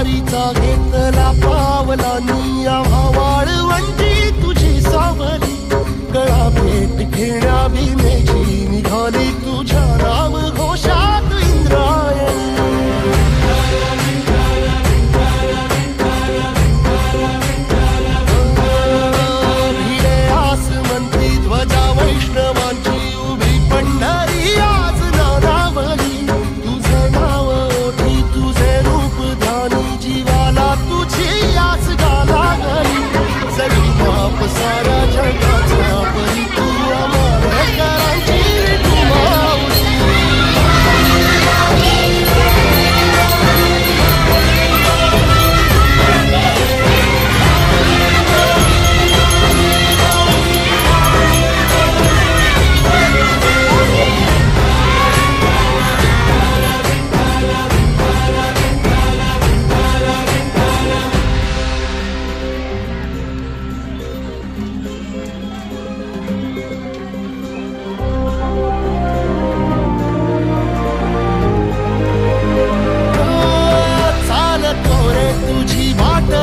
वारीचा घेतला पावला निया वाळवंटी तुझी सावली गळा भेट घेण्या भीमेची निघाली तुझ्या नाम घोषात इंद्रायणी भिडे आसमंती ध्वजा वैष्णवांची उभी पंढरी आज नानावली तुझे नाव ओठी तुझे रूप ध्यानी जीवाला तुझी आस गाला गली सगळी बाप सारा जगाचा परी तू अमर करायची तू माऊली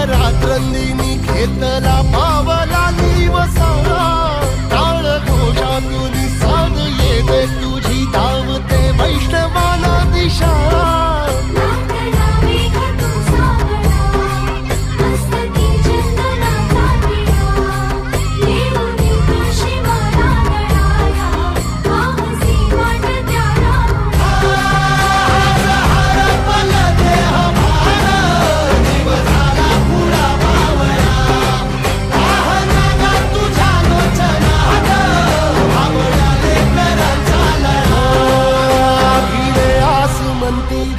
रात्रंदिनी घेतला पावला दिवसाला टाळ घोषातून साध येते तुझी धावते वैष्णवाला दिशा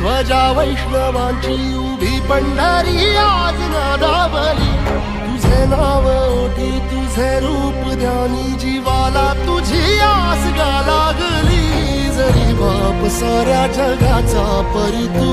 ध्वजा वैष्णवांची उभी पंढरी आज नादावली तुझे नाव ओठी तुझे रूप ध्यानी जीवाला तुझी आस गा लागली जरी बाप साऱ्या जगाचा परी तू